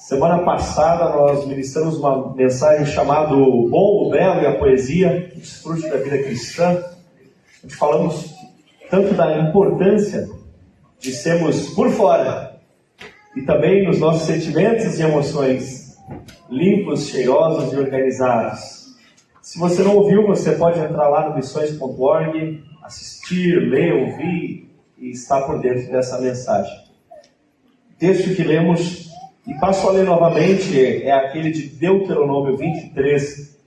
Semana passada nós ministramos uma mensagem chamada O Bom, o Belo e a Poesia, o desfrute da vida cristã. Onde falamos tanto da importância de sermos por fora e também nos nossos sentimentos e emoções limpos, cheirosos e organizados. Se você não ouviu, você pode entrar lá no missões.org, assistir, ler, ouvir e estar por dentro dessa mensagem. O texto que lemos, e passo a ler novamente, é aquele de Deuteronômio 23,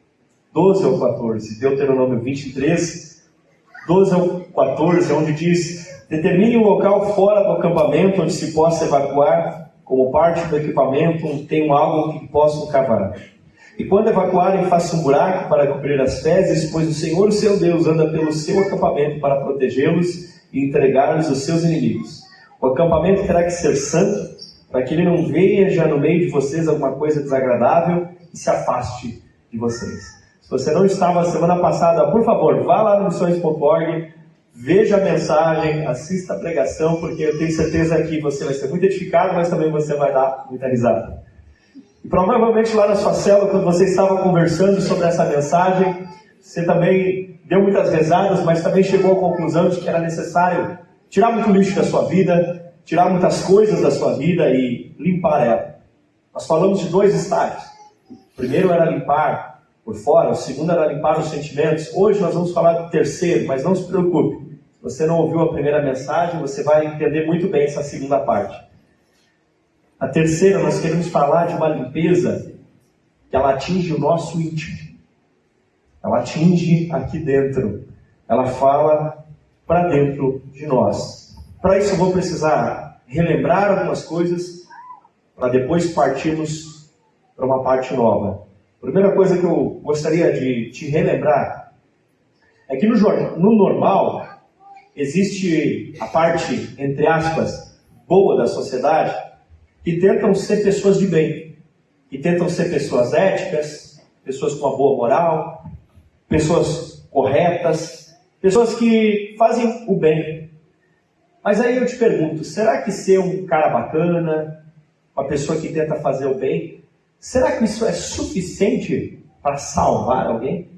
12 ao 14. Deuteronômio 23, 12 ao 14, onde diz: determine um local fora do acampamento onde se possa evacuar, como parte do equipamento, onde tenham algo que possam cavar. E quando evacuarem, façam um buraco para cobrir as fezes, pois o Senhor, o seu Deus, anda pelo seu acampamento para protegê-los e entregar-lhes os seus inimigos. O acampamento terá que ser santo, para que ele não veja no meio de vocês alguma coisa desagradável e se afaste de vocês. Se você não estava semana passada, por favor, vá lá no missões.org, veja a mensagem, assista a pregação, porque eu tenho certeza que você vai ser muito edificado, mas também você vai dar muita risada. E provavelmente lá na sua célula, quando você estava conversando sobre essa mensagem, você também deu muitas risadas, mas também chegou à conclusão de que era necessário tirar muito lixo da sua vida, tirar muitas coisas da sua vida e limpar ela. Nós falamos de 2 estágios. O primeiro era limpar por fora, o segundo era limpar os sentimentos. Hoje nós vamos falar do terceiro, mas não se preocupe. Se você não ouviu a primeira mensagem, você vai entender muito bem essa segunda parte. A terceira, nós queremos falar de uma limpeza que ela atinge o nosso íntimo. Ela atinge aqui dentro. Ela fala para dentro de nós. Para isso eu vou precisar relembrar algumas coisas para depois partirmos para uma parte nova. A primeira coisa que eu gostaria de te relembrar é que no normal existe a parte, entre aspas, boa da sociedade, que tentam ser pessoas de bem, que tentam ser pessoas éticas, pessoas com uma boa moral, pessoas corretas, pessoas que fazem o bem. Mas aí eu te pergunto, será que ser um cara bacana, uma pessoa que tenta fazer o bem, será que isso é suficiente para salvar alguém?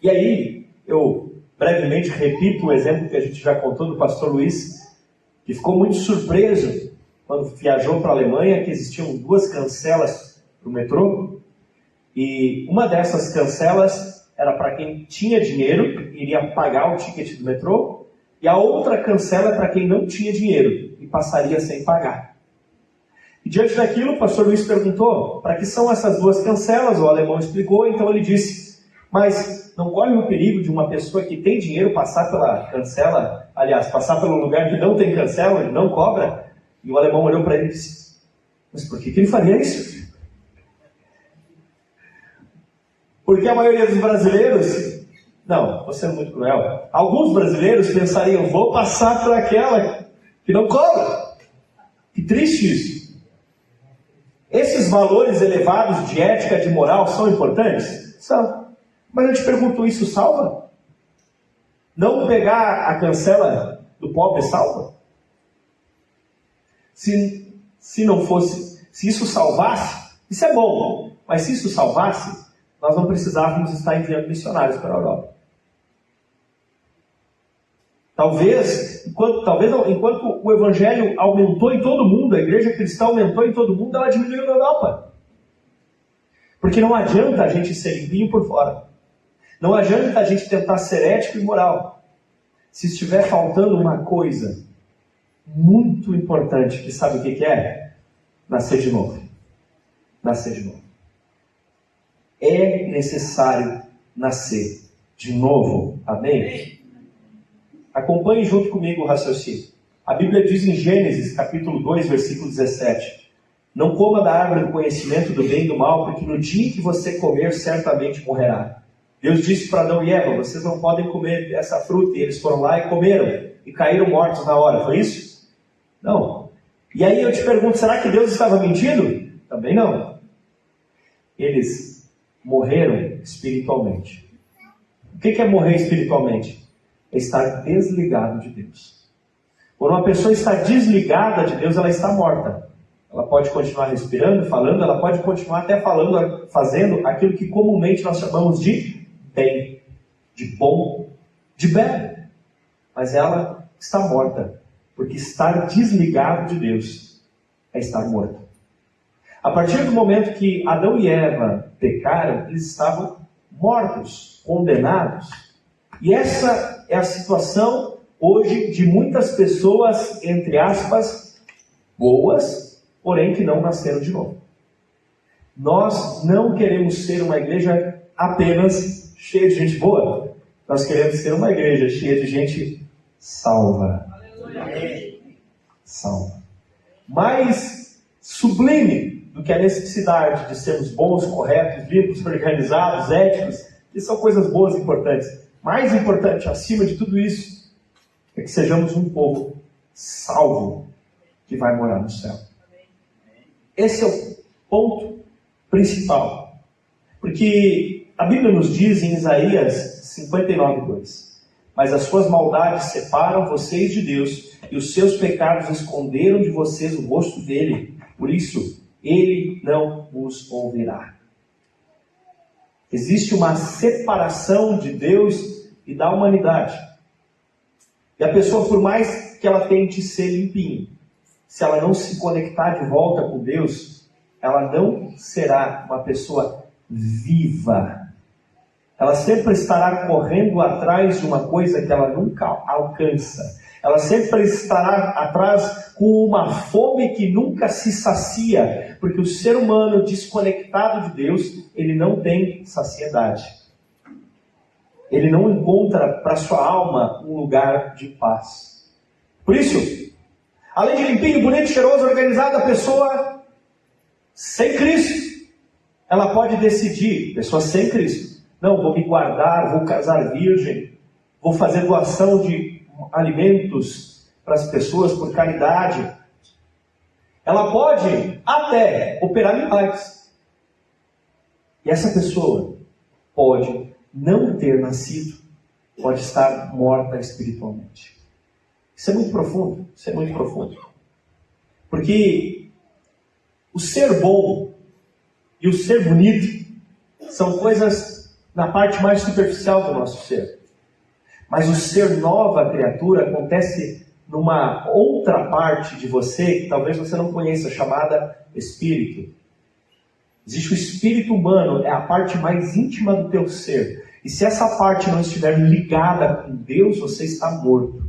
E aí, eu brevemente repito o exemplo que a gente já contou do pastor Luiz, que ficou muito surpreso quando viajou para a Alemanha, que existiam 2 cancelas para o metrô, e uma dessas cancelas era para quem tinha dinheiro, iria pagar o ticket do metrô, e a outra cancela é para quem não tinha dinheiro e passaria sem pagar. E diante daquilo, o pastor Luiz perguntou, para que são essas 2 cancelas? O alemão explicou, então ele disse, mas não corre o perigo de uma pessoa que tem dinheiro passar pela cancela, aliás, passar pelo lugar que não tem cancela, ele não cobra? E o alemão olhou para ele e disse, mas por que ele faria isso? Porque a maioria dos brasileiros... Não, você é muito cruel. Alguns brasileiros pensariam, vou passar por aquela que não cobra. Que triste isso. Esses valores elevados de ética, de moral, são importantes? São. Mas eu te pergunto, isso salva? Não pegar a cancela do pobre salva? Se não fosse, se isso salvasse, isso é bom. Mas se isso salvasse, nós não precisávamos estar enviando missionários para a Europa. Talvez, enquanto o evangelho aumentou em todo mundo, a igreja cristã aumentou em todo mundo, ela diminuiu na Europa. Porque não adianta a gente ser limpinho por fora. Não adianta a gente tentar ser ético e moral. Se estiver faltando uma coisa muito importante, que sabe o que é? Nascer de novo. Nascer de novo. É necessário nascer de novo. Amém? Acompanhe junto comigo o raciocínio. A Bíblia diz em Gênesis, capítulo 2, versículo 17. Não coma da árvore do conhecimento do bem e do mal, porque no dia em que você comer, certamente morrerá. Deus disse para Adão e Eva, vocês não podem comer essa fruta. E eles foram lá e comeram, e caíram mortos na hora. Foi isso? Não. E aí eu te pergunto, será que Deus estava mentindo? Também não. Eles morreram espiritualmente. O que é morrer espiritualmente? É estar desligado de Deus. Quando uma pessoa está desligada de Deus, ela está morta. ela pode continuar respirando, falando, ela pode continuar até falando, fazendo aquilo que comumente nós chamamos de bem, de bom, de belo. Mas ela está morta, porque estar desligado de Deus é estar morto. A partir do momento que Adão e Eva pecaram, eles estavam mortos, condenados. E essa é a situação hoje de muitas pessoas, entre aspas, boas, porém que não nasceram de novo. Nós não queremos ser uma igreja apenas cheia de gente boa. Nós queremos ser uma igreja cheia de gente salva. Salva. Mais sublime do que a necessidade de sermos bons, corretos, limpos, organizados, éticos, que são coisas boas e importantes. Mais importante, acima de tudo isso, é que sejamos um povo salvo que vai morar no céu. Esse é o ponto principal. Porque a Bíblia nos diz em Isaías 59:2: mas as suas maldades separam vocês de Deus, e os seus pecados esconderam de vocês o rosto dele. Por isso, ele não os ouvirá. Existe uma separação de Deus e da humanidade. E a pessoa, por mais que ela tente ser limpinha, se ela não se conectar de volta com Deus, ela não será uma pessoa viva. Ela sempre estará correndo atrás de uma coisa que ela nunca alcança. Ela sempre estará atrás com uma fome que nunca se sacia, porque o ser humano desconectado de Deus, ele não tem saciedade. Ele não encontra para sua alma um lugar de paz. Por isso, além de limpinho, bonito, cheiroso, organizado, a pessoa sem Cristo, ela pode decidir, pessoa sem Cristo, não, vou me guardar, vou casar virgem, vou fazer doação de alimentos para as pessoas por caridade. Ela pode até operar milagres. E essa pessoa pode não ter nascido, pode estar morta espiritualmente. Isso é muito profundo, isso é muito profundo. Porque o ser bom e o ser bonito são coisas na parte mais superficial do nosso ser. Mas o ser nova criatura acontece numa outra parte de você que talvez você não conheça, chamada espírito. Existe o espírito humano, é a parte mais íntima do teu ser. E se essa parte não estiver ligada com Deus, você está morto.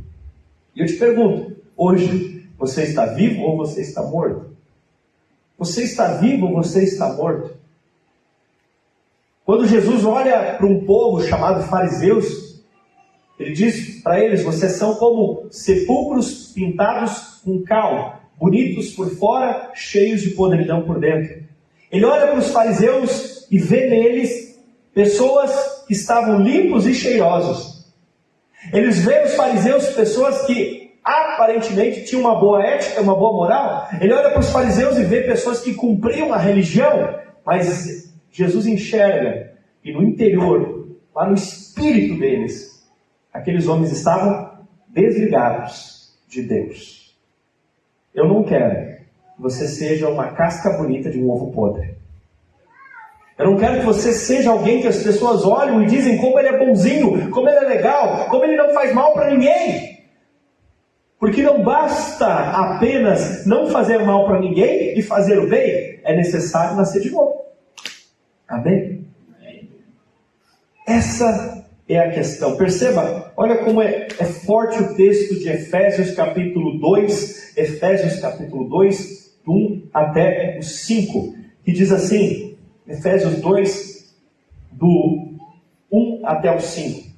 E eu te pergunto, hoje você está vivo ou você está morto? Você está vivo ou você está morto? Quando Jesus olha para um povo chamado fariseus, ele diz para eles: vocês são como sepulcros pintados com cal, bonitos por fora, cheios de podridão por dentro. Ele olha para os fariseus e vê neles pessoas que estavam limpos e cheirosos. Eles veem os fariseus pessoas que aparentemente tinham uma boa ética, uma boa moral. Ele olha para os fariseus e vê pessoas que cumpriam a religião, mas Jesus enxerga e no interior, lá no espírito deles, aqueles homens estavam desligados de Deus. Eu não quero que você seja uma casca bonita de um ovo podre. Eu não quero que você seja alguém que as pessoas olham e dizem como ele é bonzinho, como ele é legal, como ele não faz mal para ninguém. Porque não basta apenas não fazer mal para ninguém e fazer o bem, é necessário nascer de novo. Amém? Essa é a questão. Perceba, olha como é forte o texto de Efésios capítulo 2, Efésios capítulo 2, 1 até o 5, que diz assim, Efésios 2, do 1 até o 5.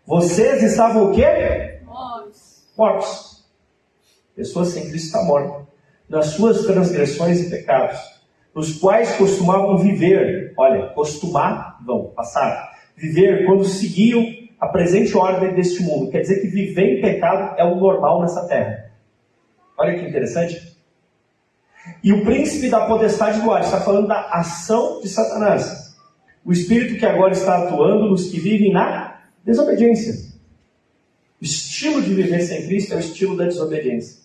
Vocês estavam o quê? Mortos. Pessoas sem Cristo estão mortas. Nas suas transgressões e pecados, nos quais costumavam viver, olha, costumavam, passar, viver quando seguiam a presente ordem deste mundo. Quer dizer que viver em pecado é o normal nessa terra. Olha que interessante. E o príncipe da potestade do ar, está falando da ação de Satanás. O espírito que agora está atuando nos que vivem na desobediência. O estilo de viver sem Cristo é o estilo da desobediência.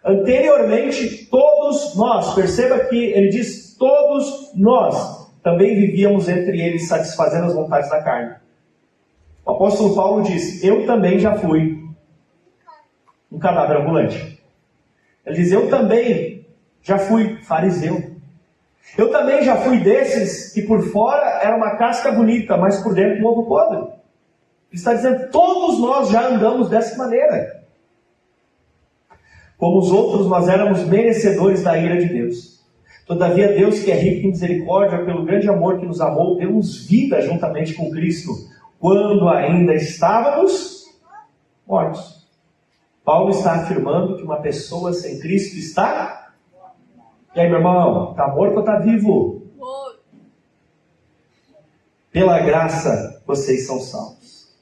Anteriormente, todos nós, perceba que ele diz todos nós, também vivíamos entre eles satisfazendo as vontades da carne. O apóstolo Paulo diz, eu também já fui um cadáver ambulante. Ele diz, eu também já fui fariseu. Eu também já fui desses que por fora era uma casca bonita, mas por dentro um ovo podre. Ele está dizendo, todos nós já andamos dessa maneira. Como os outros, nós éramos merecedores da ira de Deus. Todavia, Deus, que é rico em misericórdia, pelo grande amor que nos amou, deu-nos vida juntamente com Cristo, quando ainda estávamos mortos. Paulo está afirmando que uma pessoa sem Cristo está... E aí, meu irmão, está morto ou está vivo? Pela graça, vocês são salvos.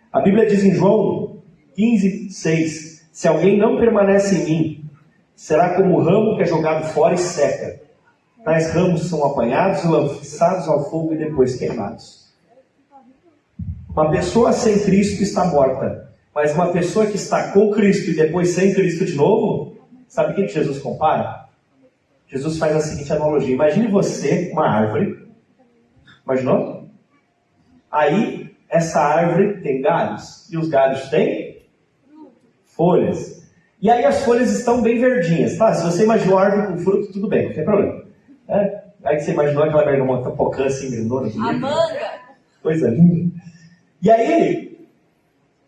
A Bíblia diz em João 15:6, se alguém não permanece em mim, será como o ramo que é jogado fora e seca. Tais ramos são apanhados, lançados ao fogo e depois queimados. Uma pessoa sem Cristo está morta, mas uma pessoa que está com Cristo e depois sem Cristo de novo, sabe o que Jesus compara? Jesus faz a seguinte analogia. Imagine você, uma árvore. Imaginou? Aí, essa árvore tem galhos. E os galhos têm folhas. E aí as folhas estão bem verdinhas. Tá? Se você imaginou a árvore com fruto, tudo bem, não tem problema. Aí você imaginou aquela bergamota pocã assim, grandona. A manga. Coisa linda. E aí,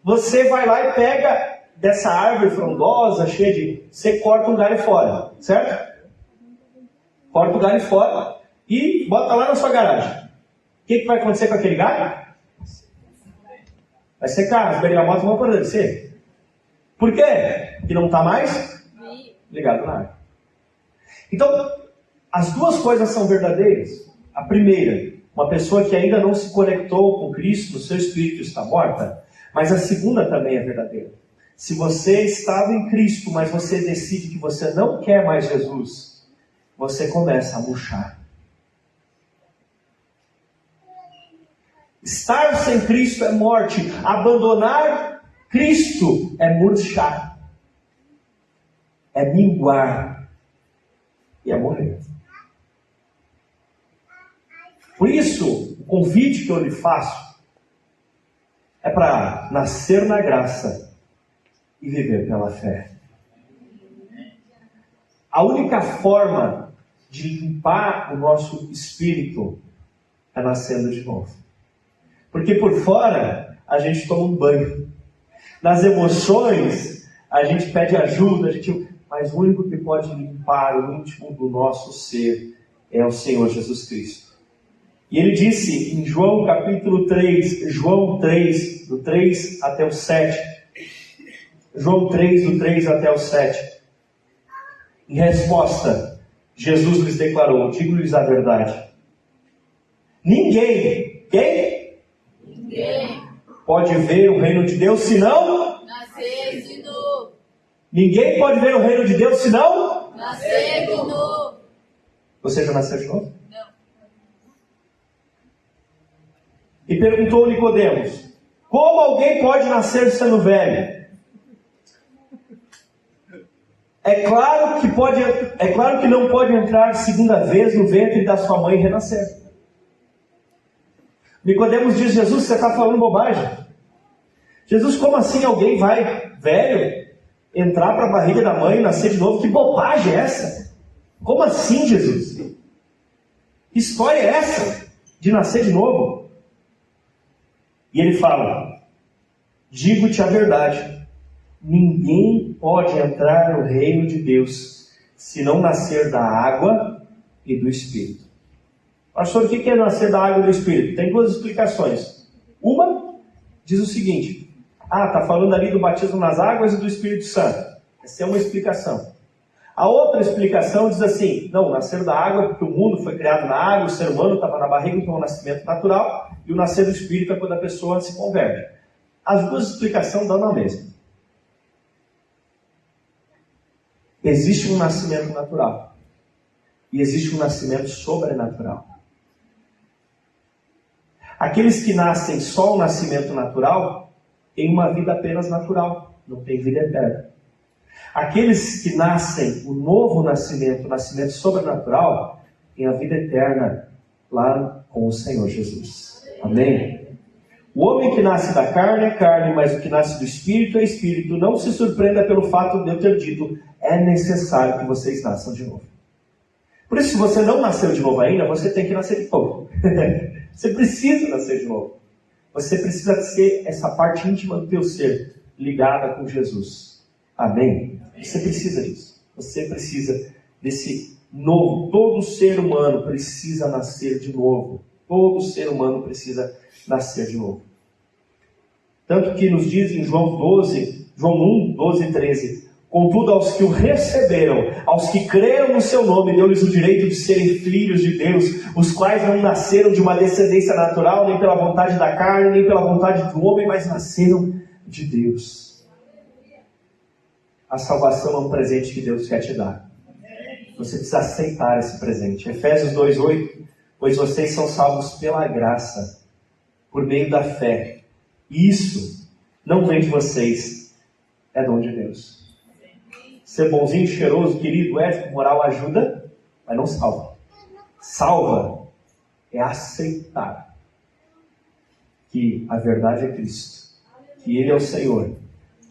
você vai lá e pega dessa árvore frondosa, cheia de... Você corta um galho fora, certo? Corta o galho fora e bota lá na sua garagem. O que vai acontecer com aquele galho? Vai secar, as bergamotas vão apodrecer. Por quê? Porque não está mais ligado na árvore. Então, as duas coisas são verdadeiras. A primeira, uma pessoa que ainda não se conectou com Cristo, o seu espírito está morta. Mas a segunda também é verdadeira. Se você estava em Cristo, mas você decide que você não quer mais Jesus, você começa a murchar. Estar sem Cristo é morte. Abandonar Cristo é murchar. É minguar. E é morrer. Por isso, o convite que eu lhe faço é para nascer na graça e viver pela fé. A única forma de limpar o nosso espírito é nascendo de novo. Porque por fora, a gente toma um banho. Nas emoções, a gente pede ajuda, mas o único que pode limpar o íntimo do nosso ser é o Senhor Jesus Cristo. E ele disse em João capítulo 3, João 3, do 3 até o 7. João 3, do 3 até o 7. Em resposta, Jesus lhes declarou, digo-lhes a verdade. Ninguém, quem? Ninguém pode ver o reino de Deus senão nascer de novo. Ninguém pode ver o reino de Deus senão Nascer de novo. Você já nasceu de novo? Não. E perguntou Nicodemos, como alguém pode nascer sendo velho? É claro que não pode entrar segunda vez no ventre da sua mãe e renascer. Nicodemos diz, Jesus, você está falando bobagem. Jesus, como assim alguém vai, velho, entrar para a barriga da mãe e nascer de novo? Que bobagem é essa? Como assim, Jesus? Que história é essa de nascer de novo? E ele fala, digo-te a verdade, ninguém pode entrar no reino de Deus se não nascer da água e do Espírito. Pastor, o que é nascer da água e do Espírito? Tem duas explicações. Uma diz o seguinte, está falando ali do batismo nas águas e do Espírito Santo. Essa é uma explicação. A outra explicação diz assim, não, nascer da água porque o mundo foi criado na água, o ser humano estava na barriga, então é um nascimento natural, e o nascer do Espírito é quando a pessoa se converte. As duas explicações dão na mesma. Existe um nascimento natural e existe um nascimento sobrenatural. Aqueles que nascem só o nascimento natural têm uma vida apenas natural, não tem vida eterna. Aqueles que nascem, o novo nascimento, o nascimento sobrenatural, têm a vida eterna lá com o Senhor Jesus. Amém? O homem que nasce da carne é carne, mas o que nasce do Espírito é Espírito. Não se surpreenda pelo fato de eu ter dito, é necessário que vocês nasçam de novo. Por isso, se você não nasceu de novo ainda, você tem que nascer de novo. Você precisa nascer de novo. Você precisa ser essa parte íntima do teu ser, ligada com Jesus. Amém? Você precisa disso. Você precisa desse novo. Todo ser humano precisa nascer de novo. Todo ser humano precisa nascer de novo. Tanto que nos diz em João 1, 12 e 13. Contudo, aos que o receberam, aos que creram no seu nome, deu-lhes o direito de serem filhos de Deus, os quais não nasceram de uma descendência natural, nem pela vontade da carne, nem pela vontade do homem, mas nasceram de Deus. A salvação é um presente que Deus quer te dar. Você precisa aceitar esse presente. Efésios 2:8, pois vocês são salvos pela graça, por meio da fé. E isso não vem de vocês, é dom de Deus. Ser bonzinho, cheiroso, querido, ético, moral ajuda, mas não salva. Salva é aceitar que a verdade é Cristo, que Ele é o Senhor,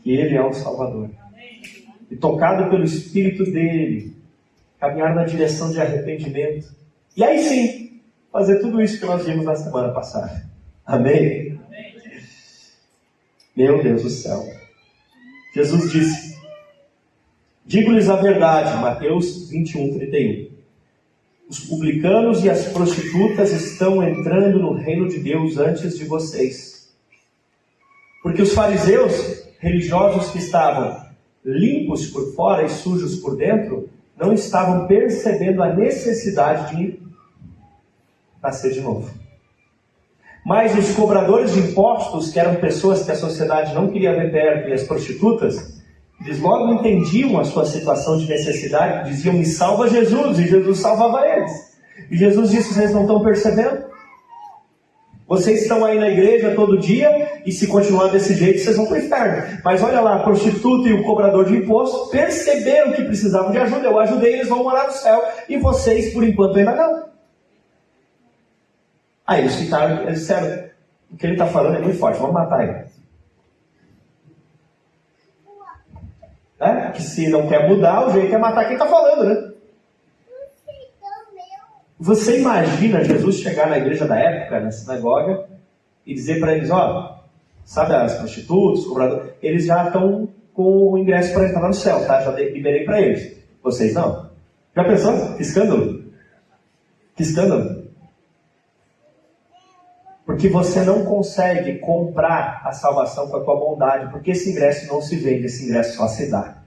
que Ele é o Salvador. E tocado pelo Espírito dEle, caminhar na direção de arrependimento. E aí sim, fazer tudo isso que nós vimos na semana passada. Amém? Meu Deus do céu. Jesus disse, digo-lhes a verdade, Mateus 21:31. Os publicanos e as prostitutas estão entrando no reino de Deus antes de vocês. Porque os fariseus, religiosos que estavam limpos por fora e sujos por dentro, não estavam percebendo a necessidade de nascer de novo. Mas os cobradores de impostos, que eram pessoas que a sociedade não queria ver perto, e as prostitutas, eles logo entendiam a sua situação de necessidade, diziam, me salva Jesus, e Jesus salvava eles. E Jesus disse, vocês não estão percebendo? Vocês estão aí na igreja todo dia, e se continuar desse jeito, vocês vão para o inferno. Mas olha lá, a prostituta e o cobrador de imposto perceberam que precisavam de ajuda, eu ajudei, eles vão morar no céu, e vocês, por enquanto, ainda não. Aí eles disseram, o que ele está falando é muito forte, vamos matar ele. Que se não quer mudar, o jeito é matar quem está falando, né? Você imagina Jesus chegar na igreja da época, na sinagoga, e dizer para eles, sabe as prostitutas, os cobradores, eles já estão com o ingresso para entrar no céu, tá? Já liberei para eles. Vocês não. Já pensou? Que escândalo. Que escândalo. Porque você não consegue comprar a salvação com a tua bondade, porque esse ingresso não se vende, esse ingresso só se dá.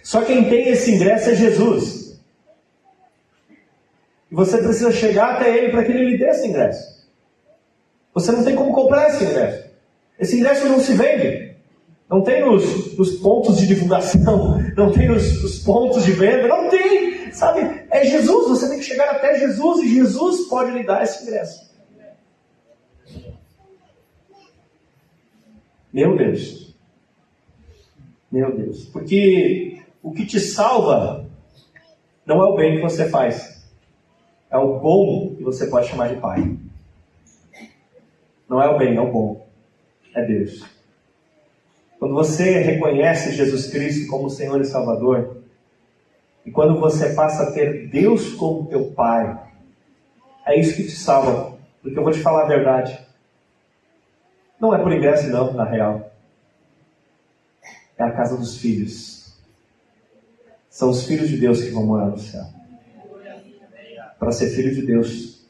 Só quem tem esse ingresso é Jesus. E você precisa chegar até Ele para que Ele lhe dê esse ingresso. Você não tem como comprar esse ingresso. Esse ingresso não se vende. Não tem nos pontos de divulgação, não tem nos pontos de venda, não tem. Sabe, é Jesus, você tem que chegar até Jesus e Jesus pode lhe dar esse ingresso. Meu Deus. Meu Deus. Porque o que te salva não é o bem que você faz. É o bom que você pode chamar de Pai. Não é o bem, é o bom. É Deus. Quando você reconhece Jesus Cristo como Senhor e Salvador, e quando você passa a ter Deus como teu Pai, é isso que te salva. Porque eu vou te falar a verdade. Não é por ingresso não, na real. É a casa dos filhos. São os filhos de Deus que vão morar no céu. Para ser filho de Deus,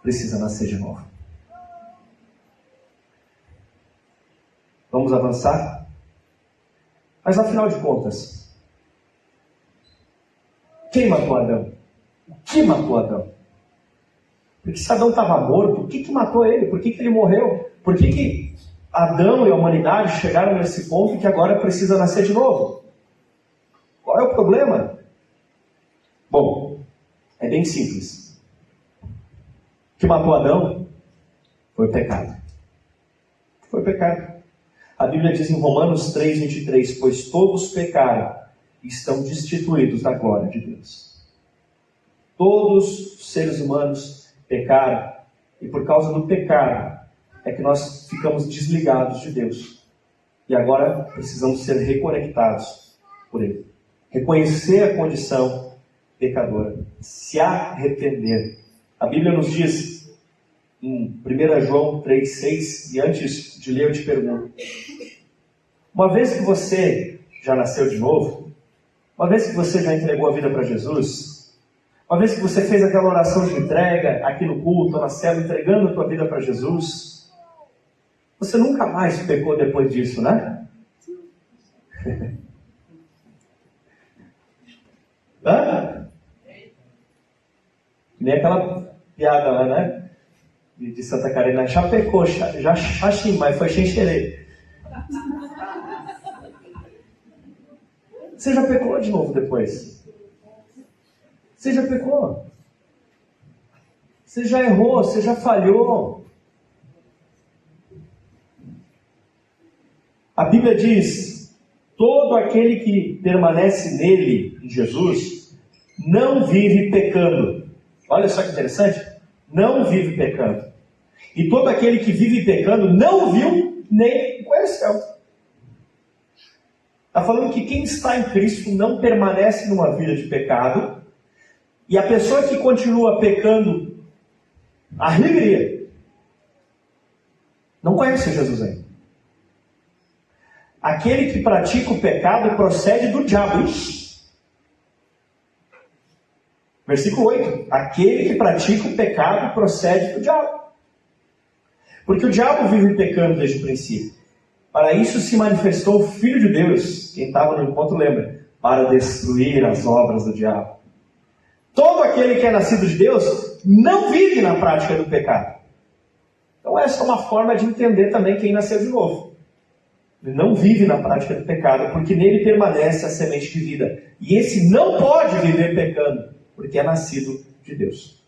precisa nascer de novo. Vamos avançar? Mas afinal de contas, quem matou Adão? O que matou Adão? Porque se Adão estava morto, o que matou ele? Por que ele morreu? Por que Adão e a humanidade chegaram nesse ponto que agora precisa nascer de novo? Qual é o problema? Bom, é bem simples. O que matou Adão foi o pecado. Foi o pecado. A Bíblia diz em Romanos 3:23, pois todos pecaram e estão destituídos da glória de Deus. Todos os seres humanos pecaram, e por causa do pecado é que nós ficamos desligados de Deus. E agora precisamos ser reconectados por Ele. Reconhecer a condição pecadora, se arrepender. A Bíblia nos diz em 1 João 3,6, e antes de ler eu te pergunto, uma vez que você já nasceu de novo, uma vez que você já entregou a vida para Jesus, uma vez que você fez aquela oração de entrega aqui no culto, na célula, entregando a tua vida para Jesus, você nunca mais pecou depois disso, né? Hã? Nem aquela piada lá, né? De Santa Catarina, já pecou, já xaxim, mas foi xenxerê. Você já pecou de novo depois? Você já pecou? Você já errou, você já falhou. A Bíblia diz, todo aquele que permanece nele, em Jesus, não vive pecando. Olha só que interessante. Não vive pecando. E todo aquele que vive pecando não viu nem conheceu. Está falando que quem está em Cristo não permanece numa vida de pecado. E a pessoa que continua pecando a alegria não conhece Jesus ainda. Aquele que pratica o pecado procede do diabo. Versículo 8. Aquele que pratica o pecado procede do diabo. Porque o diabo vive pecando desde o princípio. Para isso se manifestou o Filho de Deus. Quem estava no encontro lembra. Para destruir as obras do diabo. Todo aquele que é nascido de Deus não vive na prática do pecado. Então essa é uma forma de entender também quem nasceu de novo. Ele não vive na prática do pecado, porque nele permanece a semente de vida. E esse não pode viver pecando, porque é nascido de Deus.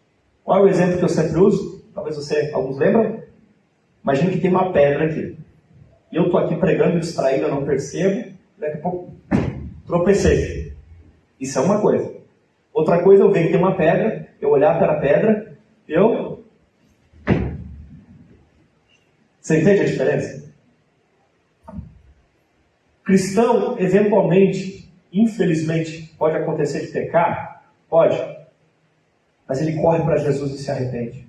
Qual é o exemplo que eu sempre uso? Talvez alguns lembram? Imagina que tem uma pedra aqui. E eu estou aqui pregando, distraído, eu não percebo. Daqui a pouco, tropecei. Isso é uma coisa. Outra coisa, eu ver que tem uma pedra, eu olhar para a pedra, Você entende a diferença? Cristão, eventualmente, infelizmente, pode acontecer de pecar? Pode. Mas ele corre para Jesus e se arrepende.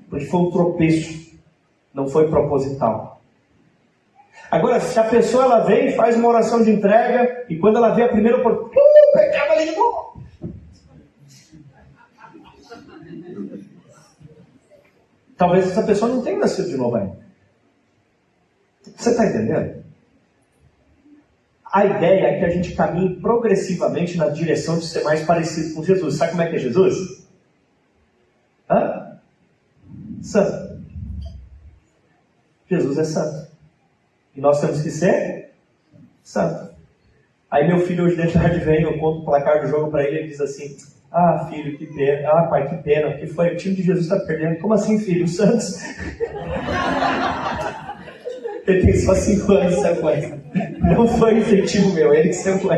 Porque foi um tropeço. Não foi proposital. Agora, se a pessoa ela vem e faz uma oração de entrega, e quando ela vê a primeira oportunidade, pecado ali de novo. Talvez essa pessoa não tenha nascido de novo ainda. Você está entendendo? A ideia é que a gente caminhe progressivamente na direção de ser mais parecido com Jesus. Sabe como é que é Jesus? Santo. Jesus é santo. E nós temos que ser santo. Aí meu filho hoje de tarde vem, eu conto o placar do jogo para ele e ele diz assim: ah, filho, que pena. Ah, pai, que pena. Que foi? O time de Jesus está perdendo. Como assim, filho? O Santos? Ele tem só 5 anos, sabe qual é? Não foi incentivo meu, ele que sempre foi.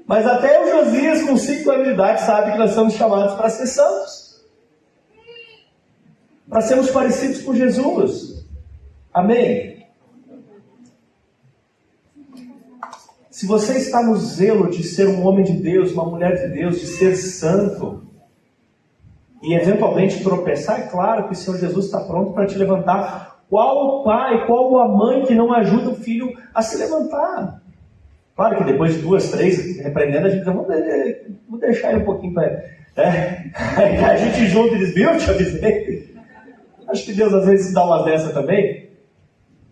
Mas até o Josias, com 5 anos de idade, sabe que nós somos chamados para ser santos. Para sermos parecidos com Jesus. Amém? Se você está no zelo de ser um homem de Deus, uma mulher de Deus, de ser santo, e eventualmente tropeçar, é claro que o Senhor Jesus está pronto para te levantar. Qual o pai, qual a mãe que não ajuda o filho a se levantar? Claro que depois de 2, 3 repreendendo, a gente diz, vou deixar ele um pouquinho para... Aí a gente junta e diz, viu, te avisei. Acho que Deus às vezes dá umas dessas também.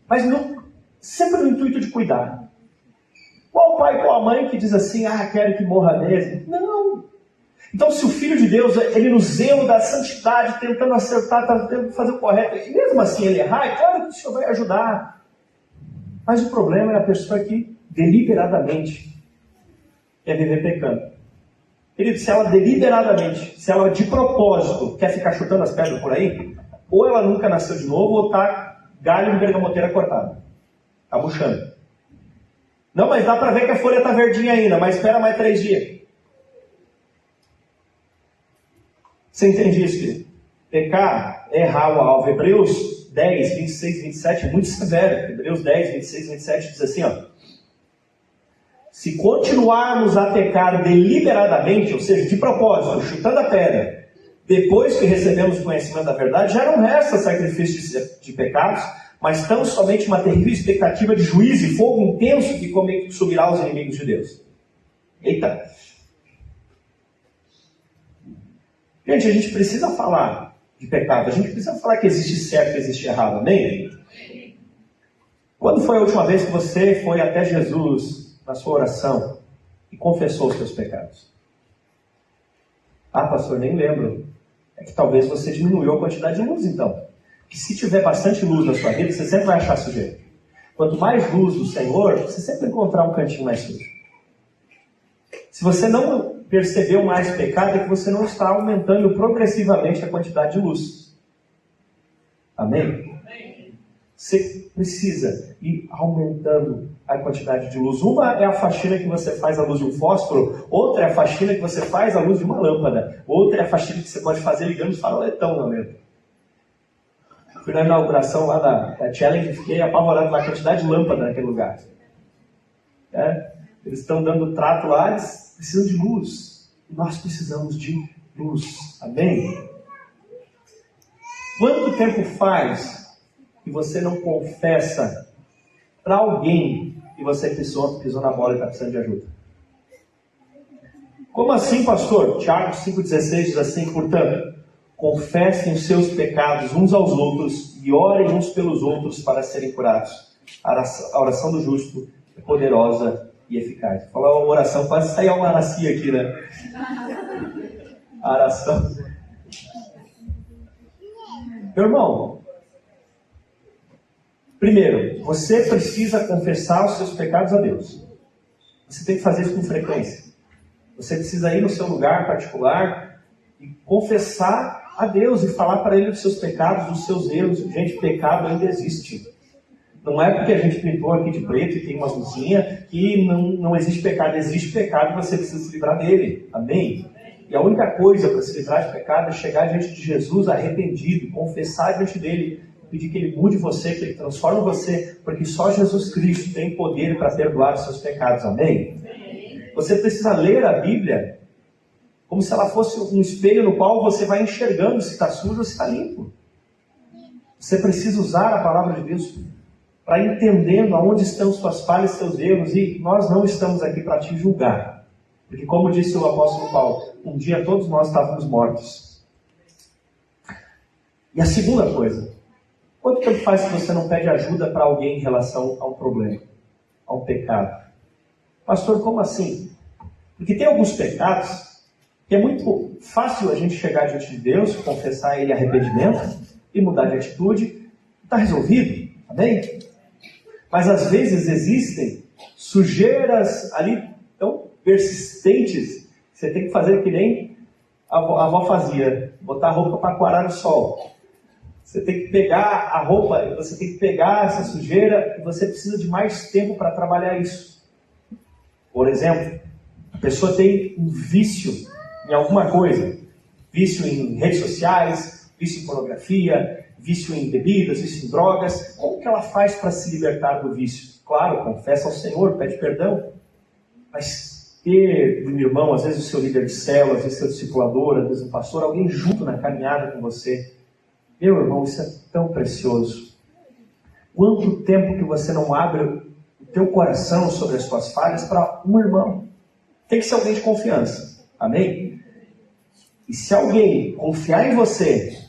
Mas não, sempre no intuito de cuidar. Qual o pai, qual a mãe que diz assim, quero que morra mesmo? Não. Então, se o Filho de Deus, ele no zelo da santidade, tentando acertar, tentando fazer o correto, e mesmo assim ele errar, é claro que o Senhor vai ajudar. Mas o problema é a pessoa que deliberadamente quer viver pecando. Querido, se ela deliberadamente, se ela de propósito quer ficar chutando as pedras por aí, ou ela nunca nasceu de novo, ou está galho de bergamoteira cortado. Está murchando. Não, mas dá para ver que a folha está verdinha ainda, mas espera mais 3 dias. Você entende isso, querido? Pecar é errar o alvo. Hebreus 10, 26, 27 é muito severo. Hebreus 10, 26, 27 diz assim, ó. Se continuarmos a pecar deliberadamente, ou seja, de propósito, chutando a pedra, depois que recebemos o conhecimento da verdade, já não resta sacrifício de pecados, mas tão somente uma terrível expectativa de juízo e fogo intenso que consumirá aos inimigos de Deus. Eita! Gente, a gente precisa falar de pecado, a gente precisa falar que existe certo e existe errado, amém? Quando foi a última vez que você foi até Jesus na sua oração e confessou os seus pecados? Ah, pastor, nem lembro. É que talvez você diminuiu a quantidade de luz, então. Que se tiver bastante luz na sua vida, você sempre vai achar sujeira. Quanto mais luz do Senhor, você sempre vai encontrar um cantinho mais sujo. Se você não percebeu mais pecado, é que você não está aumentando progressivamente a quantidade de luz. Amém? Você precisa ir aumentando a quantidade de luz. Uma é a faxina que você faz à luz de um fósforo, outra é a faxina que você faz à luz de uma lâmpada, outra é a faxina que você pode fazer ligando os faroletão na mesma. Fui na inauguração lá da Challenge e fiquei apavorado com a quantidade de lâmpada naquele lugar. Eles estão dando trato lá, eles precisam de luz. Nós precisamos de luz. Amém? Quanto tempo faz que você não confessa para alguém que você pisou na bola e está precisando de ajuda? Como assim, pastor? Tiago 5,16 diz assim, portanto, confessem os seus pecados uns aos outros e orem uns pelos outros para serem curados. A oração do justo é poderosa e eficaz. Falar uma oração, quase sair uma aracia aqui, né? A oração. Meu irmão, primeiro, você precisa confessar os seus pecados a Deus. Você tem que fazer isso com frequência. Você precisa ir no seu lugar particular e confessar a Deus e falar para Ele dos seus pecados, dos seus erros. Gente, pecado ainda existe. Não é porque a gente pintou aqui de preto e tem uma luzinha que não existe pecado. Existe pecado e você precisa se livrar dele. Amém? E a única coisa para se livrar de pecado é chegar diante de Jesus arrependido, confessar diante dele, pedir que ele mude você, que ele transforme você, porque só Jesus Cristo tem poder para perdoar os seus pecados. Amém? Você precisa ler a Bíblia como se ela fosse um espelho no qual você vai enxergando se está sujo ou se está limpo. Você precisa usar a palavra de Deus para ir entendendo aonde estão suas falhas, seus erros, e nós não estamos aqui para te julgar. Porque como disse o apóstolo Paulo, um dia todos nós estávamos mortos. E a segunda coisa, quanto tempo faz que você não pede ajuda para alguém em relação a um problema, a um pecado? Pastor, como assim? Porque tem alguns pecados que é muito fácil a gente chegar diante de Deus, confessar a Ele arrependimento e mudar de atitude. Está resolvido, amém? Mas às vezes existem sujeiras ali tão persistentes, você tem que fazer que nem a avó fazia, botar a roupa para coarar no sol. Você tem que pegar a roupa, você tem que pegar essa sujeira e você precisa de mais tempo para trabalhar isso. Por exemplo, a pessoa tem um vício em alguma coisa, vício em redes sociais, vício em pornografia, vício em bebidas, vício em drogas. Como que ela faz para se libertar do vício? Claro, confessa ao Senhor, pede perdão. Mas ter um irmão, às vezes o seu líder de célula, às vezes seu discipulador, às vezes um pastor, alguém junto na caminhada com você. Meu irmão, isso é tão precioso. Quanto tempo que você não abre o teu coração sobre as suas falhas para um irmão? Tem que ser alguém de confiança. Amém? E se alguém confiar em você,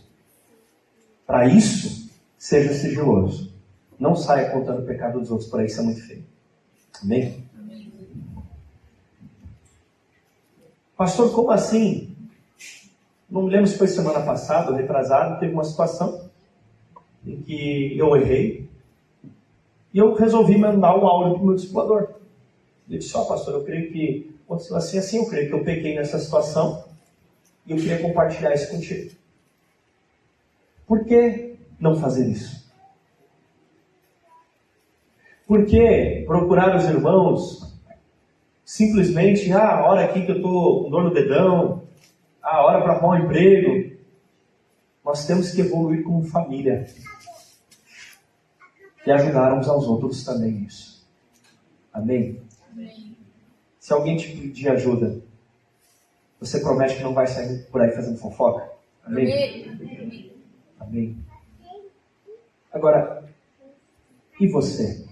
para isso, seja sigiloso. Não saia contando o pecado dos outros, por aí isso é muito feio. Amém? Pastor, como assim? Não me lembro se foi semana passada ou retrasada, teve uma situação em que eu errei e eu resolvi mandar um áudio para o meu discipulador. Ele disse, pastor, eu creio que aconteceu assim, eu creio que eu pequei nessa situação e eu queria compartilhar isso contigo. Por que não fazer isso? Por que procurar os irmãos simplesmente, hora aqui que eu estou com dor no dedão, hora para arrumar um emprego? Nós temos que evoluir como família e ajudar uns aos outros também nisso. Amém? Amém. Se alguém te pedir ajuda, você promete que não vai sair por aí fazendo fofoca? Amém? Amém. Amém. Agora, e você?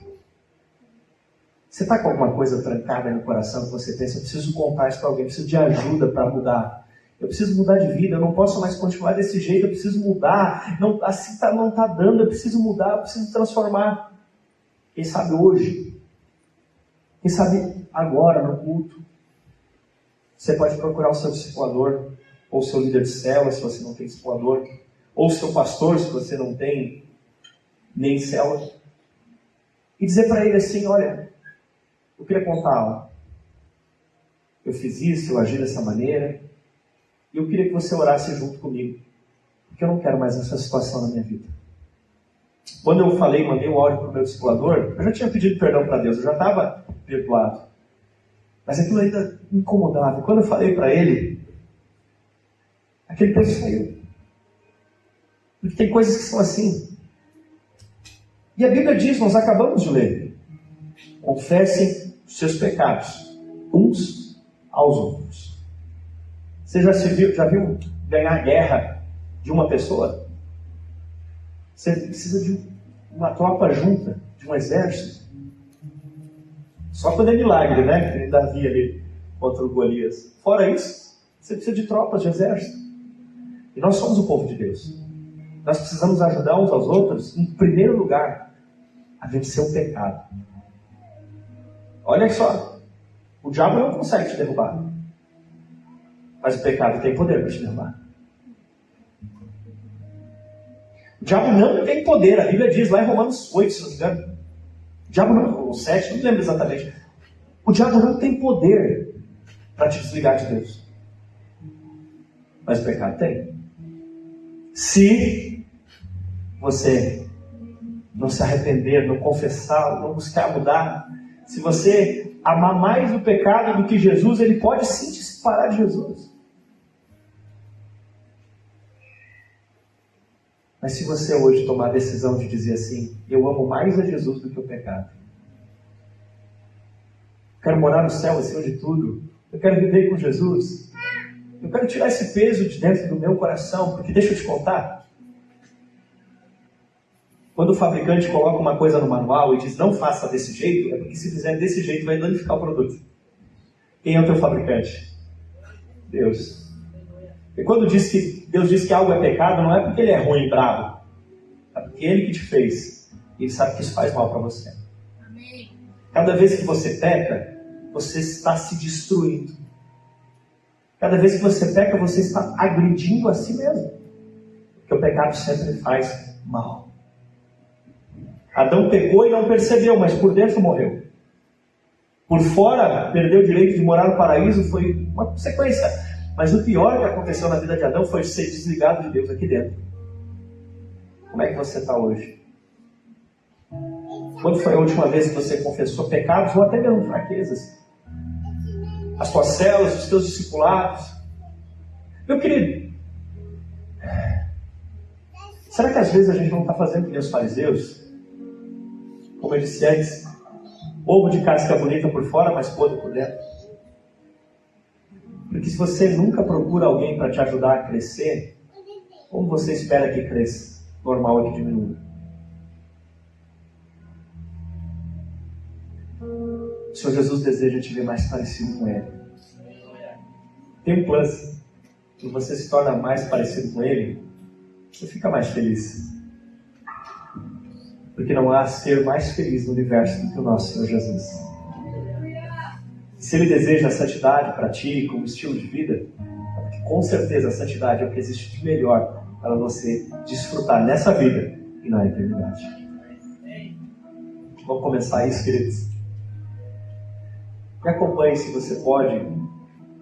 Você está com alguma coisa trancada no coração que você pensa, eu preciso contar isso para alguém, eu preciso de ajuda para mudar. Eu preciso mudar de vida, eu não posso mais continuar desse jeito, eu preciso mudar. Não, assim não está dando, eu preciso mudar, eu preciso transformar. Quem sabe hoje? Quem sabe agora no culto? Você pode procurar o seu discipulador, ou o seu líder de célula, se você não tem discipulador, ou o seu pastor, se você não tem nem célula, e dizer para ele assim, olha, eu queria contar algo. Eu fiz isso, eu agi dessa maneira, e eu queria que você orasse junto comigo, porque eu não quero mais essa situação na minha vida. Quando eu mandei um áudio para o meu discipulador, eu já tinha pedido perdão para Deus, eu já estava perdoado. Mas aquilo ainda me incomodava. E quando eu falei para ele, aquele peso saiu. Porque tem coisas que são assim. E a Bíblia diz, nós acabamos de ler, confessem os seus pecados uns aos outros. Você já viu ganhar a guerra de uma pessoa? Você precisa de uma tropa junta, de um exército. Só quando é milagre, né? Que nem Davi ali contra o Golias. Fora isso, você precisa de tropas, de exército. E nós somos o povo de Deus. Nós precisamos ajudar uns aos outros, em primeiro lugar, a vencer o pecado. Olha só, o diabo não consegue te derrubar. Mas o pecado tem poder para te derrubar. O diabo não tem poder, a Bíblia diz lá em Romanos 8, se não me engano. O diabo não, ou 7, não me lembro exatamente. O diabo não tem poder para te desligar de Deus. Mas o pecado tem. Se você não se arrepender, não confessar, não buscar mudar, se você amar mais o pecado do que Jesus, ele pode sim te separar de Jesus. Mas se você hoje tomar a decisão de dizer assim, eu amo mais a Jesus do que o pecado. Eu quero morar no céu acima de tudo. Eu quero viver com Jesus. Eu quero tirar esse peso de dentro do meu coração, porque deixa eu te contar. Quando o fabricante coloca uma coisa no manual e diz não faça desse jeito, é porque se fizer desse jeito vai danificar o produto. Quem é o teu fabricante? Deus. E quando Deus diz que algo é pecado, não é porque ele é ruim e bravo. É porque ele que te fez. E ele sabe que isso faz mal para você. Amém. Cada vez que você peca, você está se destruindo. Cada vez que você peca, você está agredindo a si mesmo. Porque o pecado sempre faz mal. Adão pecou e não percebeu, mas por dentro morreu. Por fora, perdeu o direito de morar no paraíso, foi uma consequência. Mas o pior que aconteceu na vida de Adão foi ser desligado de Deus aqui dentro. Como é que você está hoje? Quando foi a última vez que você confessou pecados ou até mesmo fraquezas? As tuas células, os teus discipulados? Meu querido, será que às vezes a gente não está fazendo que nem os fariseus? Como eu disse antes, ovo de casca bonita por fora, mas podre por dentro. Porque se você nunca procura alguém para te ajudar a crescer, como você espera que cresça? Normal é que diminua. O Senhor Jesus deseja te ver mais parecido com Ele. Tem um plus. Quando você se torna mais parecido com Ele, você fica mais feliz. Porque não há ser mais feliz no universo do que o nosso Senhor Jesus. Se Ele deseja a santidade para ti como estilo de vida, com certeza a santidade é o que existe de melhor para você desfrutar nessa vida e na eternidade. Vamos começar isso, queridos? Me acompanhe, se você pode,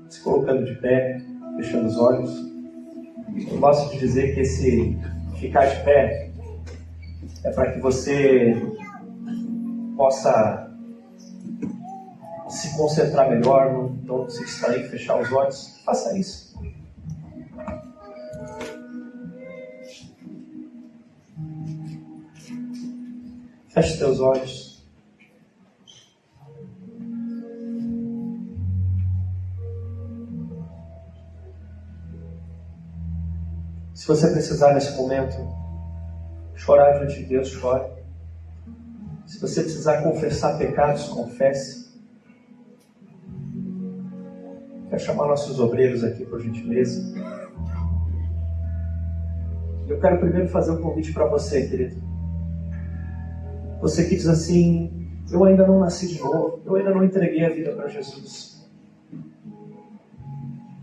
se colocando de pé, fechando os olhos. Eu gosto de dizer que esse ficar de pé, é para que você possa se concentrar melhor, não se distrair, fechar os olhos. Faça isso. Feche teus olhos. Se você precisar nesse momento chorar diante de Deus, chore. Se você precisar confessar pecados, confesse. Quero chamar nossos obreiros aqui, por gentileza. Eu quero primeiro fazer um convite para você, querido. Você que diz assim: eu ainda não nasci de novo, eu ainda não entreguei a vida para Jesus.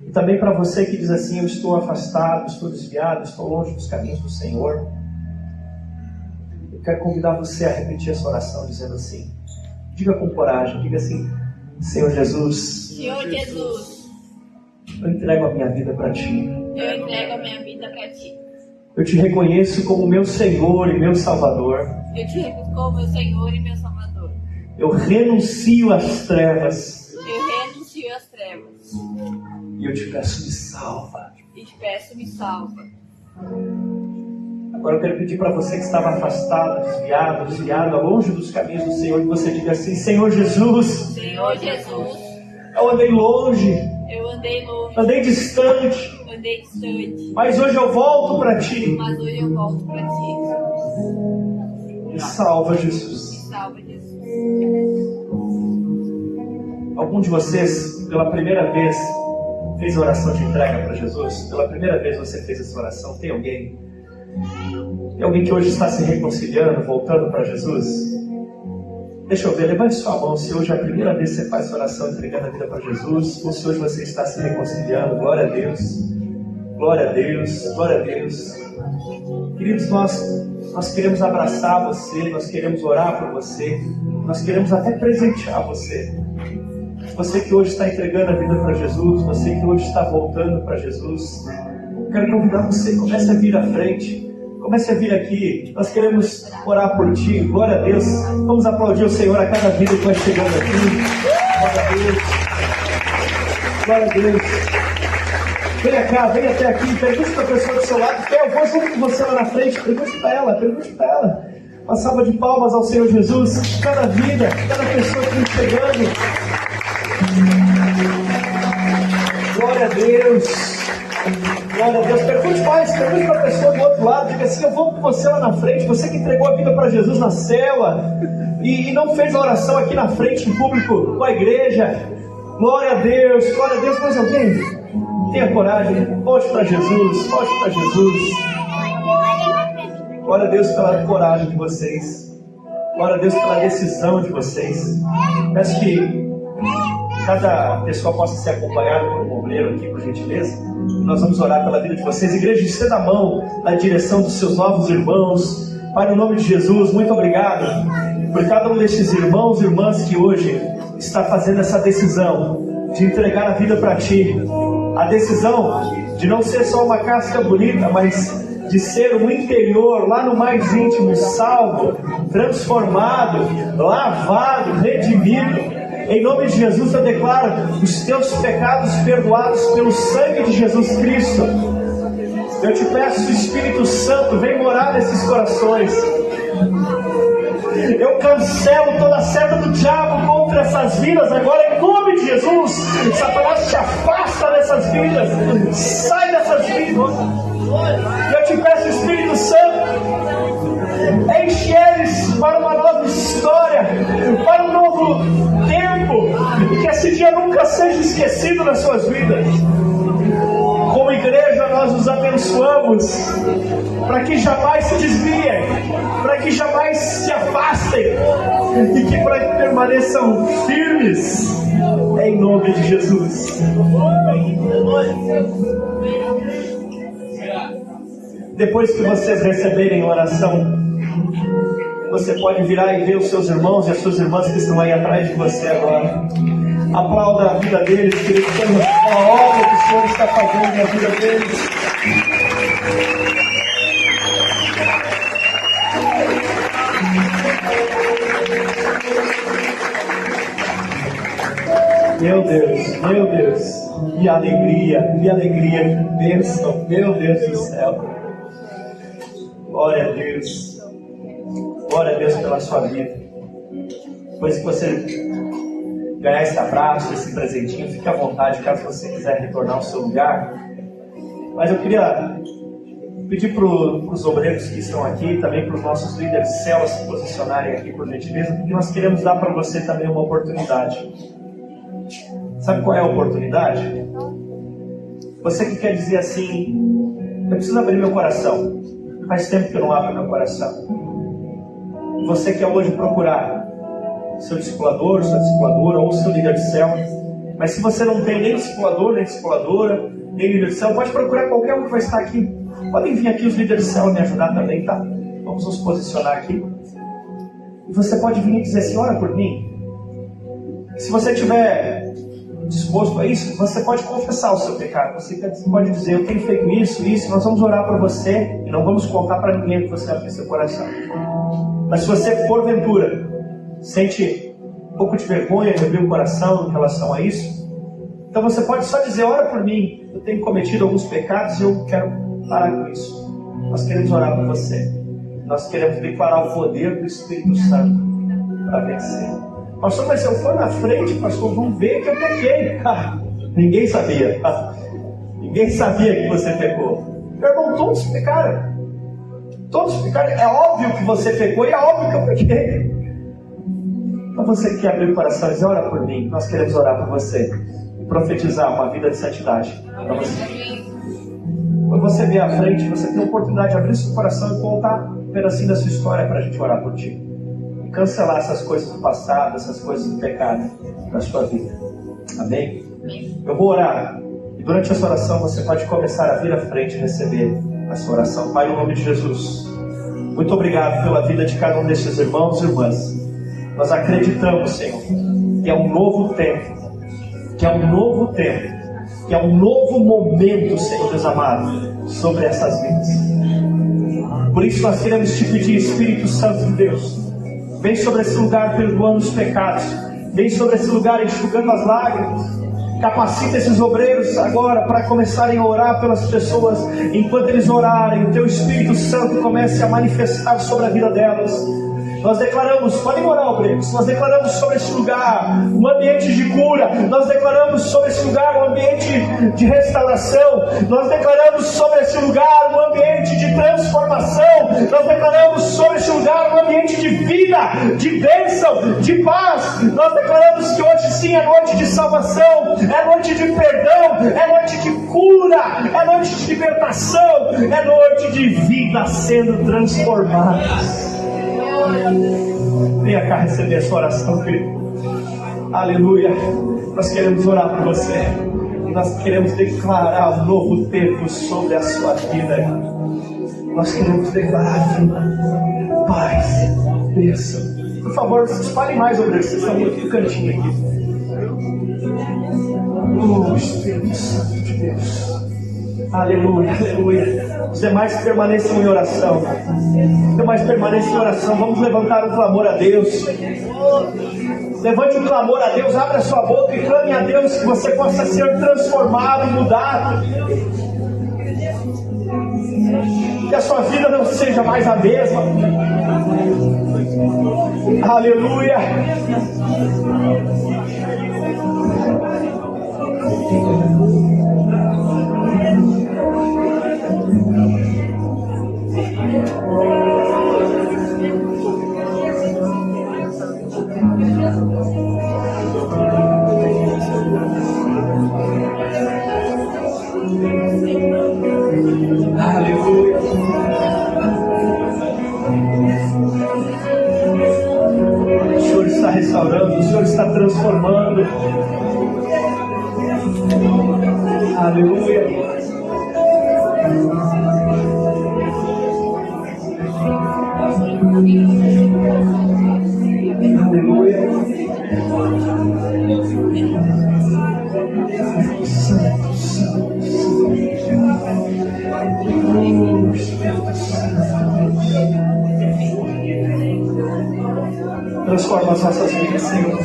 E também para você que diz assim: eu estou afastado, estou desviado, estou longe dos caminhos do Senhor. Eu quero convidar você a repetir essa oração dizendo assim, diga com coragem, diga assim: Senhor Jesus, Senhor Jesus, eu entrego a minha vida para Ti. eu entrego a minha vida para Ti. Eu Te reconheço como meu Senhor e meu Salvador. Eu Te reconheço como meu Senhor e meu Salvador. Eu renuncio às trevas. Eu renuncio às trevas. E eu Te peço, me salva. E Te peço, me salva. Agora eu quero pedir para você que estava afastado, desviado, longe dos caminhos do Senhor, que você diga assim: Senhor Jesus, Senhor Jesus, eu andei longe, andei distante, mas hoje eu volto para Ti. Me salva, Jesus. Algum de vocês, pela primeira vez, fez a oração de entrega para Jesus? Pela primeira vez você fez essa oração? Tem alguém? Tem alguém que hoje está se reconciliando, voltando para Jesus? Deixa eu ver, levante sua mão se hoje é a primeira vez que você faz essa oração entregando a vida para Jesus, ou se hoje você está se reconciliando. Glória a Deus, glória a Deus, glória a Deus. Queridos, nós queremos abraçar você, nós queremos orar por você, nós queremos até presentear você. Você que hoje está entregando a vida para Jesus, você que hoje está voltando para Jesus, eu quero convidar você, comece a vir à frente. Comece a vir aqui, nós queremos orar por Ti. Glória a Deus. Vamos aplaudir o Senhor a cada vida que vai chegando aqui. Glória a Deus. Glória a Deus. Venha cá, venha até aqui. Pergunte para a pessoa do seu lado. Eu vou junto com você lá na frente. Pergunte para ela. Uma salva de palmas ao Senhor Jesus. Cada vida, cada pessoa que vem chegando. Glória a Deus. Glória a Deus. Pergunte para a pessoa do outro lado. Diga assim: eu vou com você lá na frente. Você que entregou a vida para Jesus na cela e não fez a oração aqui na frente em público com a igreja. Glória a Deus. Glória a Deus. Mais alguém? Tenha coragem. Volte para Jesus. Volte para Jesus. Glória a Deus pela coragem de vocês. Glória a Deus pela decisão de vocês. Peço que cada pessoa possa ser acompanhada por um obreiro aqui, por gentileza. Nós vamos orar pela vida de vocês. Igreja, estenda a mão na direção dos seus novos irmãos. Pai, no nome de Jesus, muito obrigado por cada um destes irmãos e irmãs que hoje está fazendo essa decisão de entregar a vida para Ti. A decisão de não ser só uma casca bonita, mas de ser um interior lá no mais íntimo, salvo, transformado, lavado, redimido. Em nome de Jesus eu declaro os teus pecados perdoados pelo sangue de Jesus Cristo. Eu te peço, Espírito Santo, vem morar nesses corações. Eu cancelo toda a seta do diabo contra essas vidas agora, em nome de Jesus. Satanás, te afasta dessas vidas, sai dessas vidas. Eu te peço, Espírito Santo, enche eles para uma nova história, para um novo tempo, e que esse dia nunca seja esquecido nas suas vidas. Como igreja, nós os abençoamos, para que jamais se desviem, para que jamais se afastem, e que permaneçam firmes, em nome de Jesus. Depois que vocês receberem oração, você pode virar e ver os seus irmãos e as suas irmãs que estão aí atrás de você agora. Aplauda a vida deles, querido, pela obra que o Senhor está fazendo na vida deles. Meu Deus, que alegria, que bênção, meu Deus do céu. Glória a Deus pela sua vida. Depois que você ganhar esse abraço, esse presentinho, fique à vontade, caso você quiser retornar ao seu lugar. Mas eu queria pedir para os obreiros que estão aqui, também para os nossos líderes de célula se posicionarem aqui por gentileza, porque nós queremos dar para você também uma oportunidade. Sabe qual é a oportunidade? Você que quer dizer assim, eu preciso abrir meu coração. Faz tempo que eu não abro meu coração. Você quer hoje procurar seu discipulador, sua discipuladora ou seu líder de célula. Mas se você não tem nem discipulador, nem discipuladora, nem líder de célula, pode procurar qualquer um que vai estar aqui. Podem vir aqui os líderes de célula me ajudar também, tá? Vamos nos posicionar aqui. E você pode vir e dizer assim, ora por mim. Se você estiver disposto a isso, você pode confessar o seu pecado. Você pode dizer, eu tenho feito isso, nós vamos orar por você e não vamos contar para ninguém que você abre seu coração. Mas se você, porventura, sente um pouco de vergonha de abrir o coração em relação a isso, então você pode só dizer, ora por mim, eu tenho cometido alguns pecados e eu quero parar com isso. Nós queremos orar por você. Nós queremos declarar o poder do Espírito Santo para vencer. Pastor, mas se eu for na frente, pastor, vão ver que eu pequei. Ninguém sabia. Ninguém sabia que você pecou. Meu irmão, todos pecaram. Todos pecaram. É óbvio que você pecou e é óbvio que eu pequei. Então você que abre o coração e diz, ora por mim. Nós queremos orar por você. E profetizar uma vida de santidade para você. Quando você vier à frente, você tem a oportunidade de abrir seu coração e contar um pedacinho da sua história para a gente orar por ti. Cancelar essas coisas do passado, essas coisas do pecado da sua vida. Amém? Eu vou orar. E durante essa oração você pode começar a vir à frente e receber a sua oração. Pai, no nome de Jesus, muito obrigado pela vida de cada um desses irmãos e irmãs. Nós acreditamos, Senhor, que é um novo tempo. Que é um novo tempo. Que é um novo momento, Senhor Deus amado, sobre essas vidas. Por isso nós queremos te pedir, Espírito Santo de Deus, vem sobre esse lugar perdoando os pecados. Vem sobre esse lugar enxugando as lágrimas. Capacita esses obreiros agora para começarem a orar pelas pessoas. Enquanto eles orarem, o teu Espírito Santo comece a manifestar sobre a vida delas. Nós declaramos, podem orar, obreiros, nós declaramos sobre esse lugar um ambiente de cura. Nós declaramos sobre esse lugar um ambiente de restauração. Nós declaramos sobre esse lugar um ambiente de transformação. Nós declaramos sobre esse lugar um ambiente de vida, de bênção, de paz. Nós declaramos que hoje sim é noite de salvação, é noite de perdão, é noite de cura, é noite de libertação, é noite de vida sendo transformada. Venha cá receber a sua oração, querido. Aleluia. Nós queremos orar por você. E nós queremos declarar um novo tempo sobre a sua vida. Nós queremos declarar vida, paz, bênção. Por favor, espalhem mais sobre isso. Vocês estão muito no cantinho aqui. Espírito Santo de Deus. Aleluia, aleluia. Os demais permaneçam em oração. Os demais permaneçam em oração. Vamos levantar um clamor a Deus. Levante um clamor a Deus. Abra a sua boca e clame a Deus que você possa ser transformado, mudado. Que a sua vida não seja mais a mesma. Aleluia. Aleluia. O Senhor está restaurando, o Senhor está transformando. Aleluia. Transforma as nossas vidas, Senhor.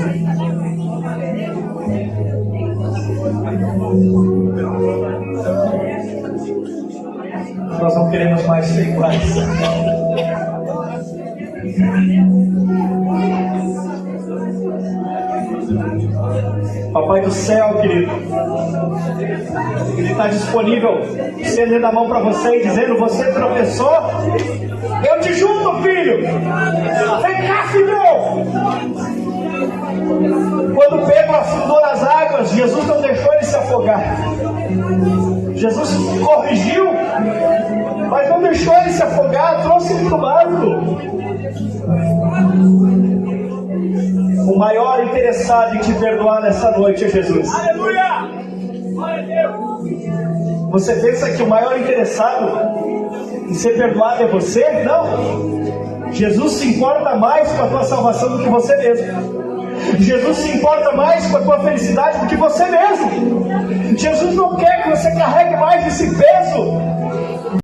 queremos mais ser iguais. Papai do céu, querido, Ele está disponível, estendendo a mão para você e dizendo: você tropeçou? Eu te junto, filho. Vem cá, filho. Quando Pedro afundou nas águas, Jesus não deixou ele se afogar. Jesus corrigiu, mas não deixou ele se afogar, trouxe ele para o barco. O maior interessado em te perdoar nessa noite é Jesus. Aleluia! Você pensa que o maior interessado em ser perdoado é você? Não. Jesus se importa mais com a tua salvação do que você mesmo. Jesus se importa mais com a tua felicidade do que você mesmo. Jesus não quer que você carregue mais esse peso